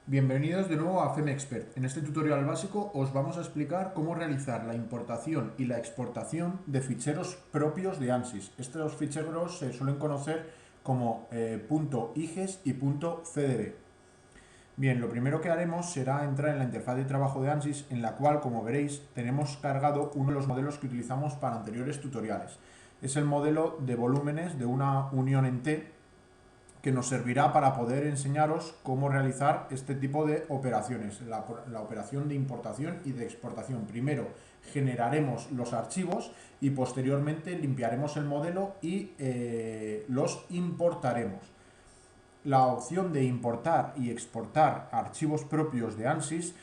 Bienvenidos de nuevo a FEMEXPERT. En este tutorial básico os vamos a explicar cómo realizar la importación y la exportación de ficheros propios de ANSYS. Estos ficheros se suelen conocer como .iges y .cdb. Bien, lo primero que haremos será entrar en la interfaz de trabajo de ANSYS, en la cual, como veréis, tenemos cargado uno de los modelos que utilizamos para anteriores tutoriales. Es el modelo de volúmenes de una unión en T, que nos servirá para poder enseñaros cómo realizar este tipo de operaciones, la operación de importación y de exportación. Primero generaremos los archivos y posteriormente limpiaremos el modelo y los importaremos. La opción de importar y exportar archivos propios de ANSYS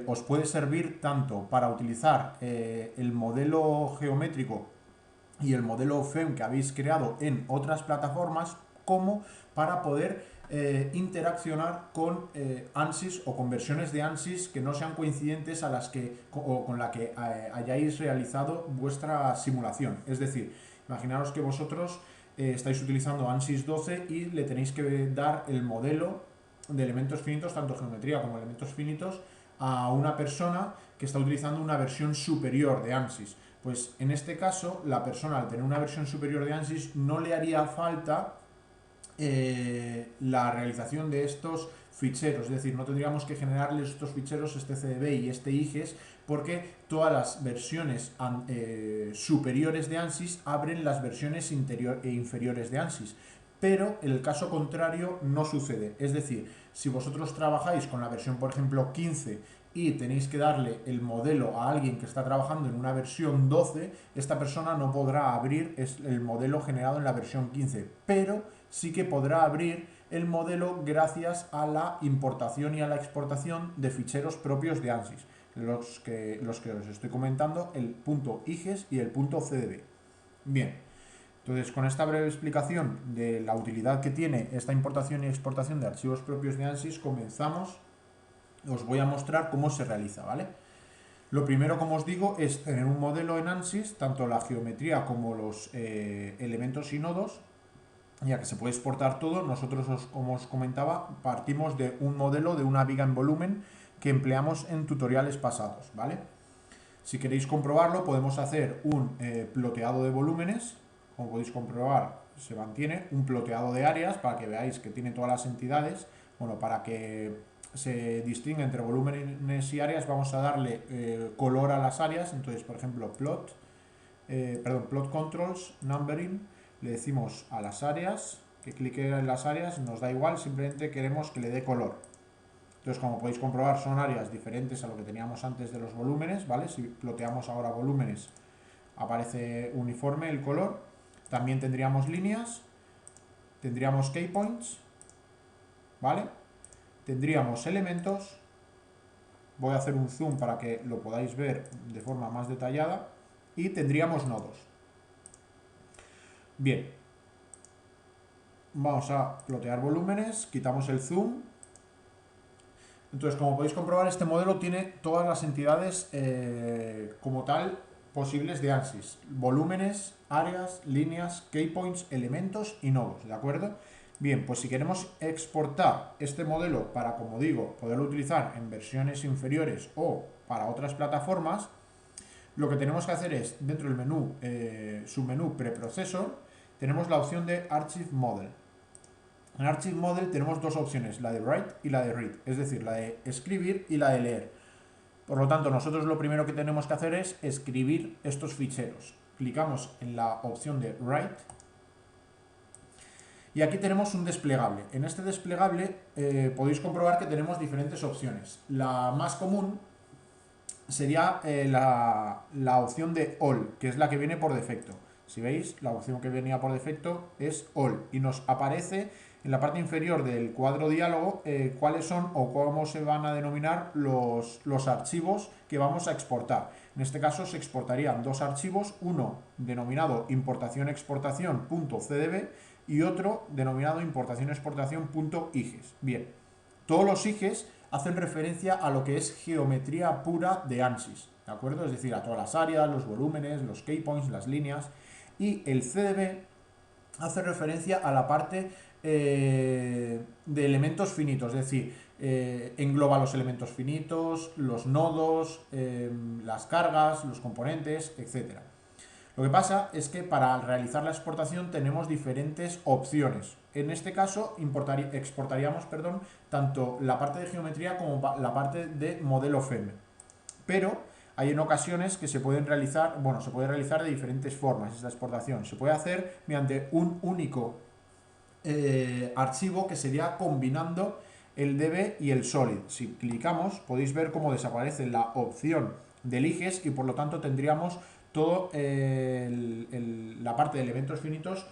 os puede servir tanto para utilizar el modelo geométrico y el modelo FEM que habéis creado en otras plataformas, como para poder interaccionar con ANSYS o con versiones de ANSYS que no sean coincidentes a las que o con la que hayáis realizado vuestra simulación. Es decir, imaginaros que vosotros estáis utilizando ANSYS 12 y le tenéis que dar el modelo de elementos finitos, tanto geometría como elementos finitos, a una persona que está utilizando una versión superior de ANSYS. Pues en este caso, la persona, al tener una versión superior de ANSYS, no le haría falta la realización de estos ficheros, es decir, no tendríamos que generarles estos ficheros, este CDB y este IGES, porque todas las versiones superiores de ANSYS abren las versiones inferiores de ANSYS. Pero en el caso contrario no sucede. Es decir, si vosotros trabajáis con la versión, por ejemplo, 15 y tenéis que darle el modelo a alguien que está trabajando en una versión 12, esta persona no podrá abrir el modelo generado en la versión 15, pero sí que podrá abrir el modelo gracias a la importación y a la exportación de ficheros propios de ANSYS, los que os estoy comentando, el .iges y el .cdb. Bien, entonces con esta breve explicación de la utilidad que tiene esta importación y exportación de archivos propios de ANSYS, comenzamos. Os voy a mostrar cómo se realiza, ¿vale? Lo primero, como os digo, es tener un modelo en ANSYS, tanto la geometría como los elementos y nodos, ya que se puede exportar todo. Nosotros, como os comentaba, partimos de un modelo de una viga en volumen que empleamos en tutoriales pasados, ¿vale? Si queréis comprobarlo, podemos hacer un ploteado de volúmenes. Como podéis comprobar, se mantiene un ploteado de áreas para que veáis que tiene todas las entidades. Bueno, para que se distinga entre volúmenes y áreas, vamos a darle color a las áreas. Entonces, por ejemplo, plot controls, numbering, le decimos a las áreas que clique en las áreas, nos da igual, simplemente queremos que le dé color. Entonces, como podéis comprobar, son áreas diferentes a lo que teníamos antes de los volúmenes, ¿vale? Si ploteamos ahora volúmenes, aparece uniforme el color. También tendríamos líneas, tendríamos keypoints, ¿vale? Tendríamos elementos. Voy a hacer un zoom para que lo podáis ver de forma más detallada. Y tendríamos nodos. Bien, vamos a plotear volúmenes, quitamos el zoom. Entonces, como podéis comprobar, este modelo tiene todas las entidades como tal posibles de ANSYS: volúmenes, áreas, líneas, keypoints, elementos y nodos, ¿de acuerdo? Bien, pues si queremos exportar este modelo para, como digo, poderlo utilizar en versiones inferiores o para otras plataformas, lo que tenemos que hacer es, dentro del menú, submenú Preprocessor, tenemos la opción de Archive Model. En Archive Model tenemos dos opciones, la de Write y la de Read, es decir, la de escribir y la de leer. Por lo tanto, nosotros lo primero que tenemos que hacer es escribir estos ficheros. Clicamos en la opción de Write y aquí tenemos un desplegable. En este desplegable podéis comprobar que tenemos diferentes opciones. La más común sería la opción de All, que es la que viene por defecto. Si veis, la opción que venía por defecto es All y nos aparece en la parte inferior del cuadro diálogo cuáles son o cómo se van a denominar los archivos que vamos a exportar. En este caso se exportarían dos archivos, uno denominado importación-exportación.cdb y otro denominado importación-exportación.iges. Bien, todos los IGES hacen referencia a lo que es geometría pura de ANSYS, ¿de acuerdo? Es decir, a todas las áreas, los volúmenes, los keypoints, las líneas. Y el CDB hace referencia a la parte de elementos finitos, es decir, engloba los elementos finitos, los nodos, las cargas, los componentes, etc. Lo que pasa es que para realizar la exportación tenemos diferentes opciones. En este caso exportaríamos tanto la parte de geometría como la parte de modelo FEM. Pero hay en ocasiones que se pueden realizar, se puede realizar de diferentes formas esta exportación. Se puede hacer mediante un único archivo, que sería combinando el DB y el Solid. Si clicamos podéis ver cómo desaparece la opción del IGES y por lo tanto tendríamos todo la parte de elementos finitos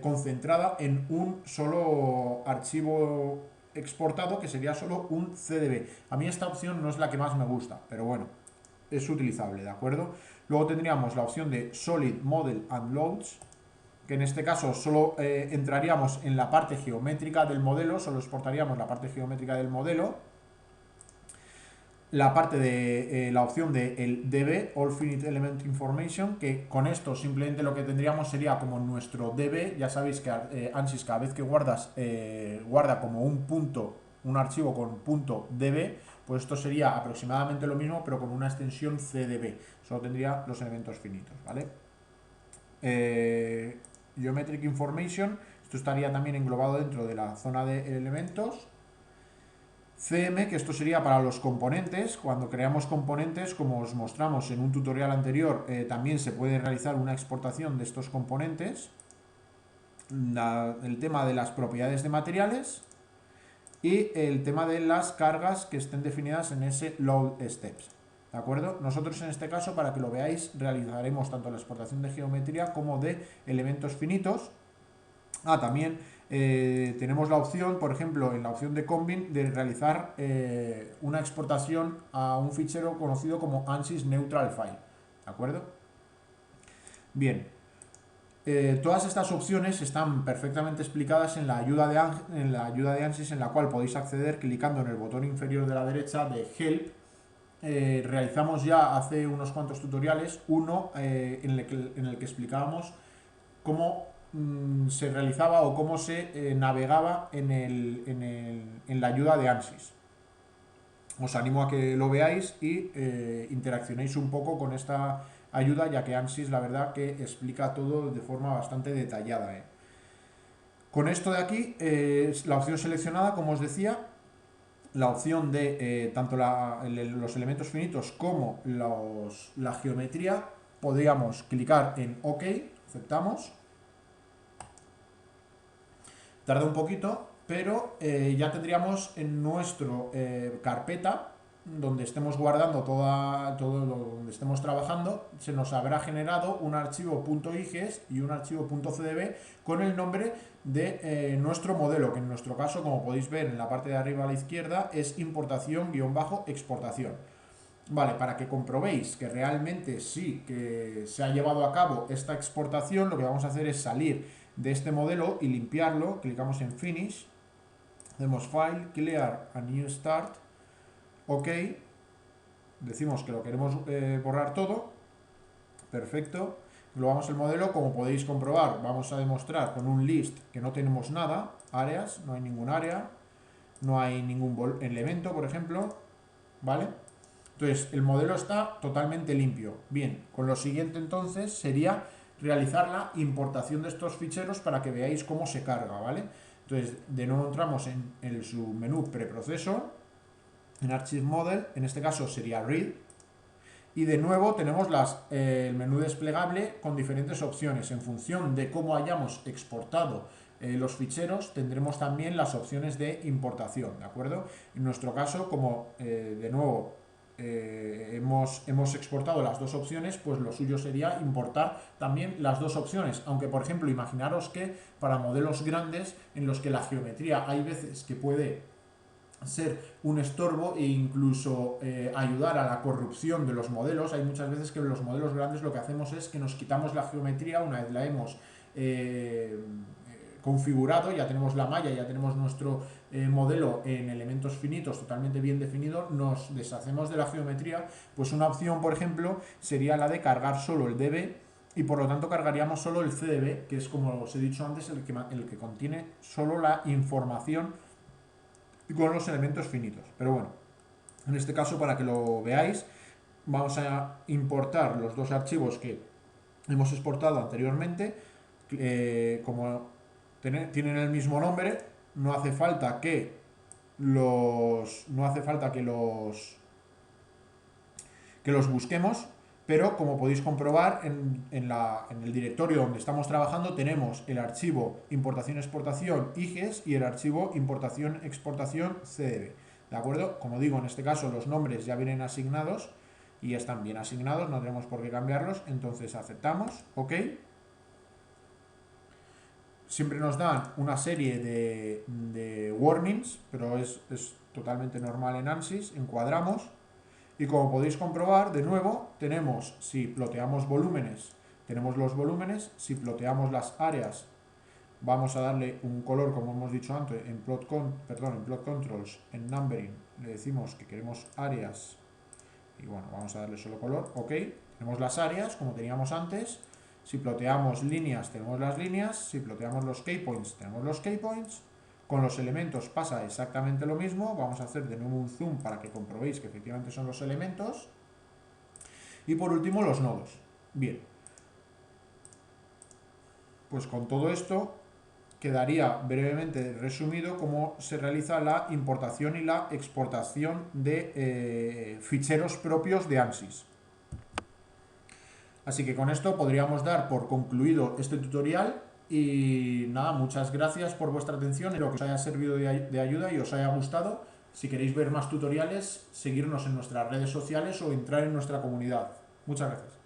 concentrada en un solo archivo exportado, que sería solo un CDB. A mí esta opción no es la que más me gusta, pero bueno, es utilizable, ¿de acuerdo? Luego tendríamos la opción de Solid Model and Loads, que en este caso solo entraríamos en la parte geométrica del modelo, solo exportaríamos la parte geométrica del modelo. La parte de la opción de el DB, All Finite Element Information, que con esto simplemente lo que tendríamos sería como nuestro DB. Ya sabéis que ANSYS cada vez que guardas, guarda como un punto, un archivo con punto DB, pues esto sería aproximadamente lo mismo, pero con una extensión CDB. Solo tendría los elementos finitos, ¿vale? Geometric Information, esto estaría también englobado dentro de la zona de elementos. CM, que esto sería para los componentes. Cuando creamos componentes, como os mostramos en un tutorial anterior, también se puede realizar una exportación de estos componentes. El tema de las propiedades de materiales y el tema de las cargas que estén definidas en ese load steps. ¿De acuerdo? Nosotros en este caso, para que lo veáis, realizaremos tanto la exportación de geometría como de elementos finitos. También tenemos la opción, por ejemplo, en la opción de Combine, de realizar una exportación a un fichero conocido como ANSYS Neutral File. ¿De acuerdo? Bien. Todas estas opciones están perfectamente explicadas en la ayuda de ANSYS, en la cual podéis acceder clicando en el botón inferior de la derecha de Help. Realizamos ya hace unos cuantos tutoriales uno en el que explicábamos cómo se realizaba o cómo se navegaba en la ayuda de ANSYS. Os animo a que lo veáis y interaccionéis un poco con esta ayuda, ya que ANSYS la verdad que explica todo de forma bastante detallada. Con esto de aquí, la opción seleccionada, como os decía, la opción de tanto los elementos finitos como la geometría, podríamos clicar en OK, aceptamos. Tarda un poquito, pero ya tendríamos en nuestro carpeta, donde estemos guardando todo donde estemos trabajando, se nos habrá generado un archivo .iges y un archivo .cdb con el nombre de nuestro modelo, que en nuestro caso, como podéis ver en la parte de arriba a la izquierda, es importación-exportación. Vale, para que comprobéis que realmente sí que se ha llevado a cabo esta exportación, lo que vamos a hacer es salir de este modelo y limpiarlo. Clicamos en Finish, hacemos File, Clear a New Start, OK, decimos que lo queremos borrar todo, perfecto, englobamos el modelo. Como podéis comprobar, vamos a demostrar con un list que no tenemos nada, áreas, no hay ningún área, no hay ningún elemento, por ejemplo, ¿vale? Entonces, el modelo está totalmente limpio. Bien, con lo siguiente entonces sería realizar la importación de estos ficheros para que veáis cómo se carga, ¿vale? Entonces, de nuevo entramos en el submenú preproceso, en Archive Model, en este caso sería Read, y de nuevo tenemos el menú desplegable con diferentes opciones. En función de cómo hayamos exportado los ficheros, tendremos también las opciones de importación, ¿de acuerdo? En nuestro caso, como de nuevo hemos exportado las dos opciones, pues lo suyo sería importar también las dos opciones. Aunque, por ejemplo, imaginaros que para modelos grandes en los que la geometría hay veces que puede ser un estorbo e incluso ayudar a la corrupción de los modelos. Hay muchas veces que en los modelos grandes lo que hacemos es que nos quitamos la geometría una vez la hemos configurado, ya tenemos la malla, ya tenemos nuestro modelo en elementos finitos totalmente bien definido, nos deshacemos de la geometría. Pues una opción, por ejemplo, sería la de cargar solo el DB y por lo tanto cargaríamos solo el CDB, que es, como os he dicho antes, el que contiene solo la información con los elementos finitos. Pero bueno, en este caso, para que lo veáis, vamos a importar los dos archivos que hemos exportado anteriormente. Como tienen el mismo nombre, no hace falta que los busquemos, pero como podéis comprobar en el directorio donde estamos trabajando tenemos el archivo importación-exportación IGES y el archivo importación-exportación CDB. ¿De acuerdo? Como digo, en este caso los nombres ya vienen asignados y están bien asignados, no tenemos por qué cambiarlos, entonces aceptamos, ok. Siempre nos dan una serie de warnings, pero es totalmente normal en ANSYS. Encuadramos y como podéis comprobar, de nuevo, tenemos, si ploteamos volúmenes, tenemos los volúmenes. Si ploteamos las áreas, vamos a darle un color, como hemos dicho antes, en plot controls, en numbering, le decimos que queremos áreas y bueno, vamos a darle solo color, ok. Tenemos las áreas, como teníamos antes. Si ploteamos líneas, tenemos las líneas. Si ploteamos los keypoints, tenemos los keypoints. Con los elementos pasa exactamente lo mismo. Vamos a hacer de nuevo un zoom para que comprobéis que efectivamente son los elementos. Y por último, los nodos. Bien. Pues con todo esto quedaría brevemente resumido cómo se realiza la importación y la exportación de ficheros propios de ANSYS. Así que con esto podríamos dar por concluido este tutorial y nada, muchas gracias por vuestra atención, espero que os haya servido de ayuda y os haya gustado. Si queréis ver más tutoriales, seguirnos en nuestras redes sociales o entrar en nuestra comunidad. Muchas gracias.